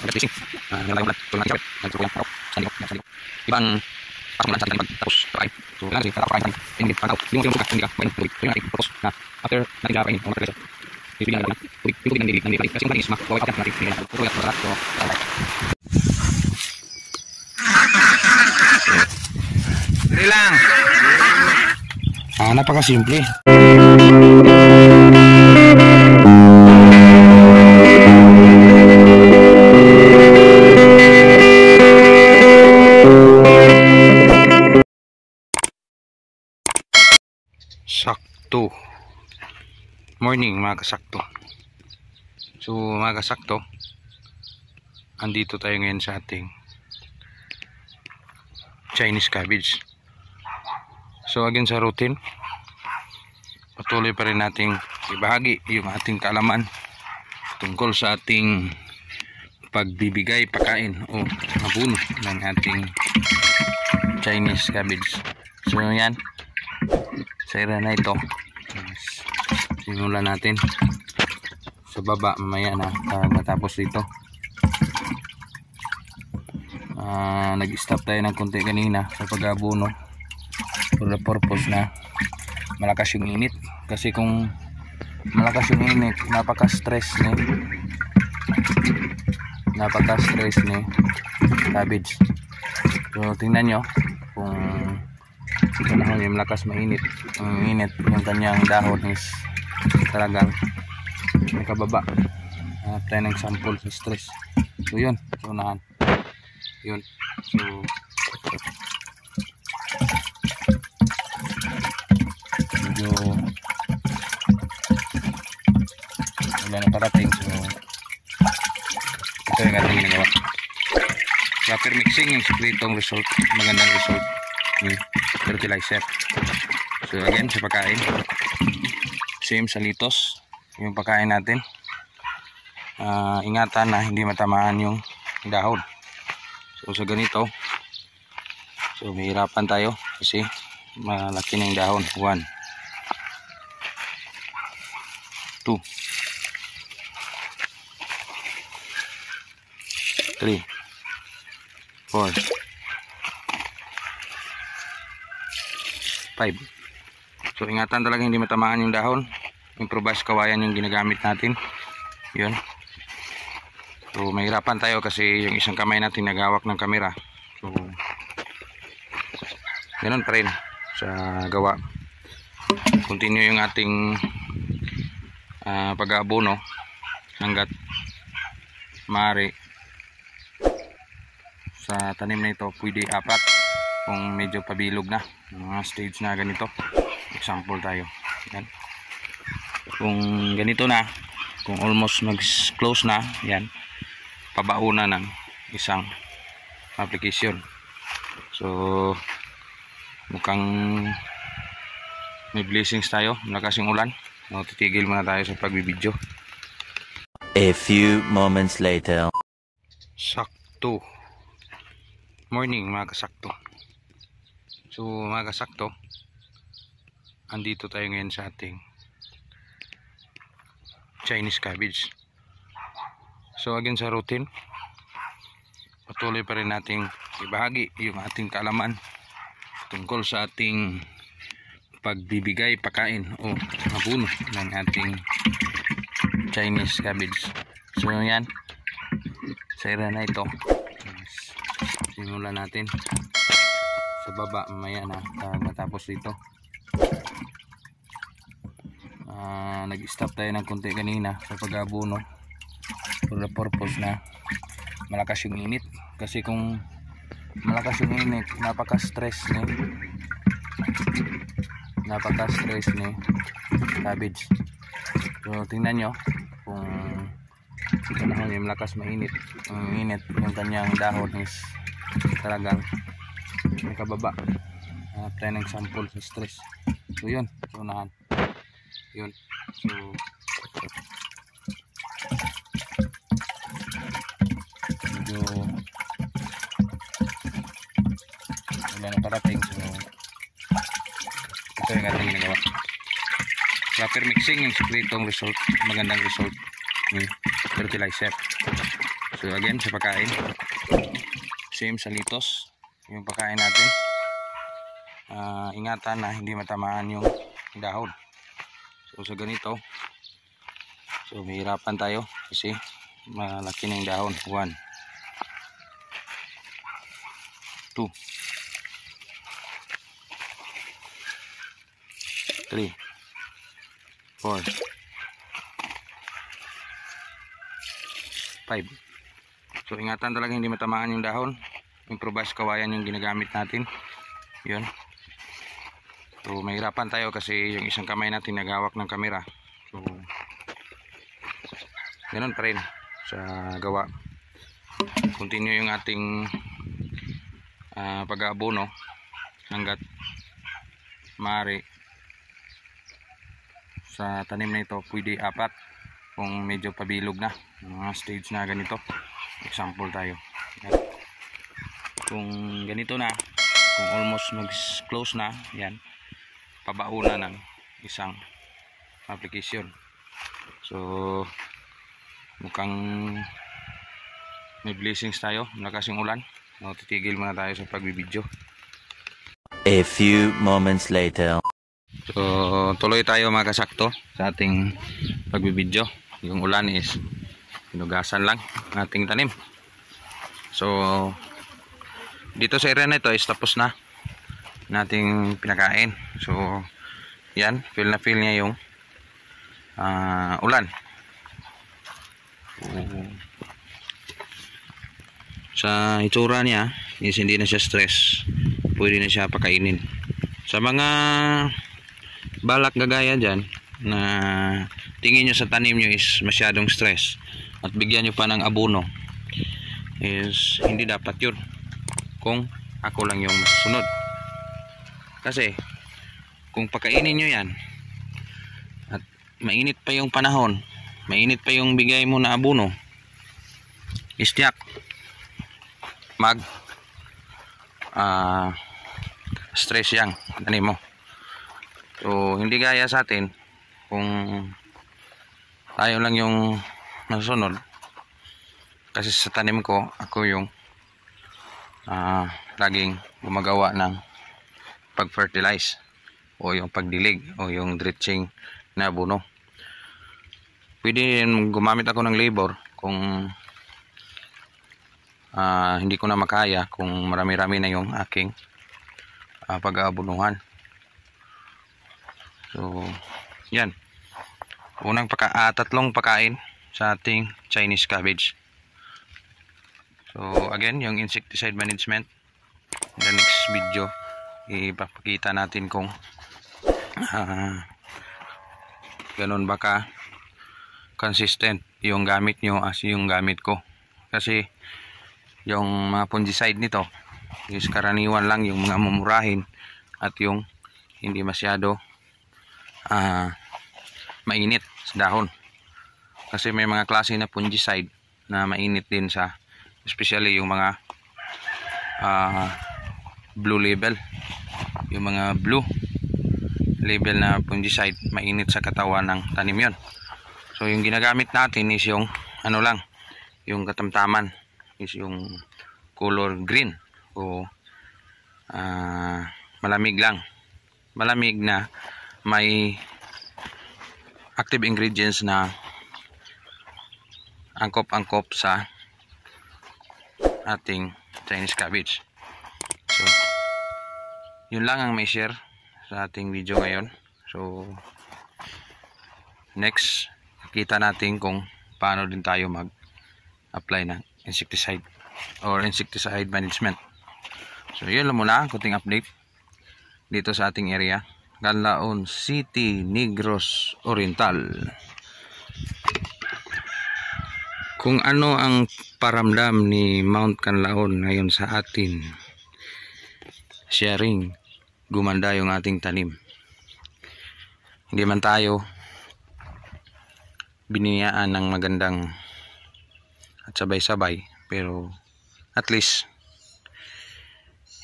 nag-fishing. Meron tayong tulad ng isawit. Nagsuko yan. Ibang pasok na sa ating tapos kain. So kailangan kasi pagkakain natin. Hindi pagkaw. Hindi mo suka. Hindi ka pwede tubig. Ito yung ating purpose na after natin kakain. Kung natin bibigyan natin tubig. Yung tubig ng dilig. Kasi yung malinis mawaway out natin. Hindi natin. Puro yan. So Dali lang. napakasimple. Sakto. Morning mga kasakto. So mga kasakto, andito tayo ngayon sa ating Chinese cabbage. So again sa routine, patuloy pa rin nating ibahagi yung ating kaalaman tungkol sa ating pagbibigay pagkain o abono ng ating Chinese cabbage. So yan, sa area na ito, simulan natin sa baba mamaya na matapos dito. Nag-stop tayo ng konti kanina sa pag-abono for the purpose na malakas yung init, kasi kung malakas yung init napaka-stress ni cabbage. So tingnan nyo kung ito na yung malakas mainit, ang init yung kanyang dahon is talagang nakababa. Hanap tayo ng sample sa stress. So yun, unahan yun. So medyo wala na parating. So ito yung ating ginagawa, proper mixing, yung sikretong result, magandang result ni fertilizer. So again sa pagkain, same sa litos yung pagkain natin. Ingatan na hindi matamaan yung dahon. So sa ganito, so mahirapan tayo kasi malaki na yung dahon. 1, 2, 3, 4, 5. So ingatan talaga hindi matamaan yung dahon. Improvised kawayan yung ginagamit natin. Yun. So mahirapan tayo kasi yung isang kamay natin nagawak ng kamera. So ganun pa rin sa gawa. Continue yung ating pag-aabono hanggat maaari. Sa tanim na ito pwede 4 kung medyo pabilog na, mga stage na ganito. Example tayo. Yan. Kung ganito na, kung almost mag-close na, yan, pabauna ng isang application. So mukhang may blessings tayo, malakas yung ulan. No, titigil muna tayo sa pagbibidyo. A few moments later. Sakto. Morning mga kasakto. So mga kasakto, andito tayo ngayon sa ating Chinese cabbage. So again sa routine, patuloy pa rin nating ibahagi yung ating kaalaman tungkol sa ating pagbibigay pagkain o abono ng ating Chinese cabbage. So yan, sa area na ito, simulan natin sa baba mamaya na matapos dito. Nag-stop tayo ng konti kanina sa pag-abono for the purpose na malakas yung init, kasi kung malakas yung init napaka-stress ni cabbage. So tingnan nyo kung ito na yung malakas mainit, ang init yung kanyang dahon is talagang nakababa. Hanap tayo ng sample sa stress. So yun, unahan yun. So medyo wala na parating. So ito yung ating ginagawa, proper mixing, yung sikretong result, magandang result ni fertilizer. So again, sa pagkain, same sa litos, yung pagkain natin, ingatan na hindi matamaan yung dahon. So sa ganito, so mahirapan tayo kasi malaki na yung dahon. 1, 2, 3, 4, 5. So ingatan talaga hindi matamaan yung dahon. Improvised kawayan yung ginagamit natin. Yun. So mahirapan tayo kasi yung isang kamay natin naghawak ng kamera. So ganun pa rin sa gawa. Continue yung ating pag-aabono hanggat maaari. Sa tanim na ito pwede 4 kung medyo pabilog na, mga stage na ganito. Example tayo. Yan. Kung ganito na, kung almost mag-close na, yan, pabauna ng isang application. So mukhang may blessings tayo, malakas yung ulan. No, titigil muna tayo sa pagbibideo. A few moments later. So tuloy tayo mga kasakto sa ating pagbibideo. Yung ulan is pinugasan lang ang ating tanim. So dito sa area na ito is tapos na nating pinakain. So yan, feel na feel niya yung ulan. Sa itsura niya is hindi na siya stress, pwede na siya pakainin. Sa mga balak gagaya dyan na tingin nyo sa tanim nyo is masyadong stress at bigyan nyo pa ng abono, is hindi dapat yun kung ako lang yung masusunod. Kasi kung pakainin nyo yan at mainit pa yung panahon, mainit pa yung bigay mo na abono, is tiyak mag stress yang tanim mo. So hindi gaya sa atin kung tayo lang yung nasusunod, kasi sa tanim ko ako yung laging gumagawa ng pag-fertilize o yung pagdilig o yung drenching na abono. Pwede gumamit ako ng labor kung hindi ko na makaya, kung marami-rami na yung aking pag-aabonuhan. So yan, unang tatlong pakain sa ating Chinese cabbage. So again, yung insecticide management, in the next video ipapakita natin kung ganun ba ka consistent yung gamit nyo as yung gamit ko. Kasi yung mga fungicide nito is karaniwan lang yung mga mumurahin at yung hindi masyado mainit sa dahon. Kasi may mga klase na fungicide na mainit din sa, especially yung mga blue label, yung mga blue label na fungicide, mainit sa katawan ng tanim yon. So yung ginagamit natin is yung ano lang, yung katamtaman is yung color green o malamig lang, malamig na may active ingredients na angkop-angkop sa ating Chinese cabbage. So yun lang ang may share sa ating video ngayon. So next, kita natin kung paano din tayo mag-apply ng insecticide or insecticide management. So yun lang muna, kunting update dito sa ating area, Canlaon City, Negros Oriental. Kung ano ang paramdam ni Mount Canlaon ngayon sa atin, sharing, gumanda yung ating tanim. Hindi man tayo biniyaan ng magandang at sabay-sabay, pero at least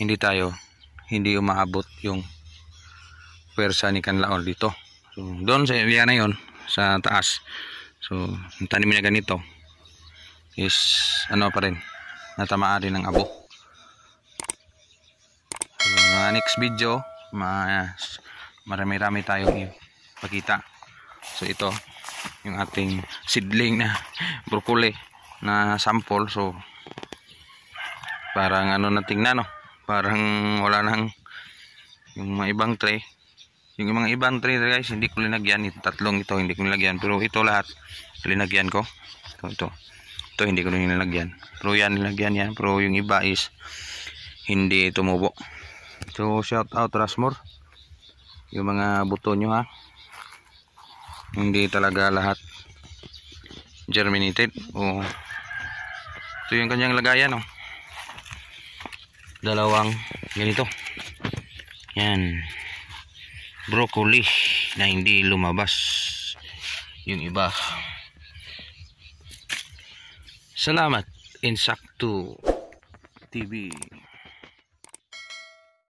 hindi umaabot yung pwersa ni Canlaon dito. So doon sa area na yon sa taas, so yung tanim niya ganito, is ano pa rin, natamaan rin ng abo. So, next video marami-rami tayong ipakita. So ito yung ating seedling na broccoli na sample. So parang ano na tingnan, no? Parang wala nang yung mga ibang tray. Yung mga ibang tray guys, hindi ko linagyan. Ito, tatlong ito hindi ko linagyan, pero ito lahat linagyan ko. Ito hindi ko linagyan, pero yan nilagyan yan. Pero yung iba is hindi tumubo. So shout out Rasmore, yung mga buto nyo ha, hindi talaga lahat germinated. Ito yung kanyang lagayan, oh. Dalawang ganito yan, broccoli na hindi lumabas yung iba. Salamat Insakto TV.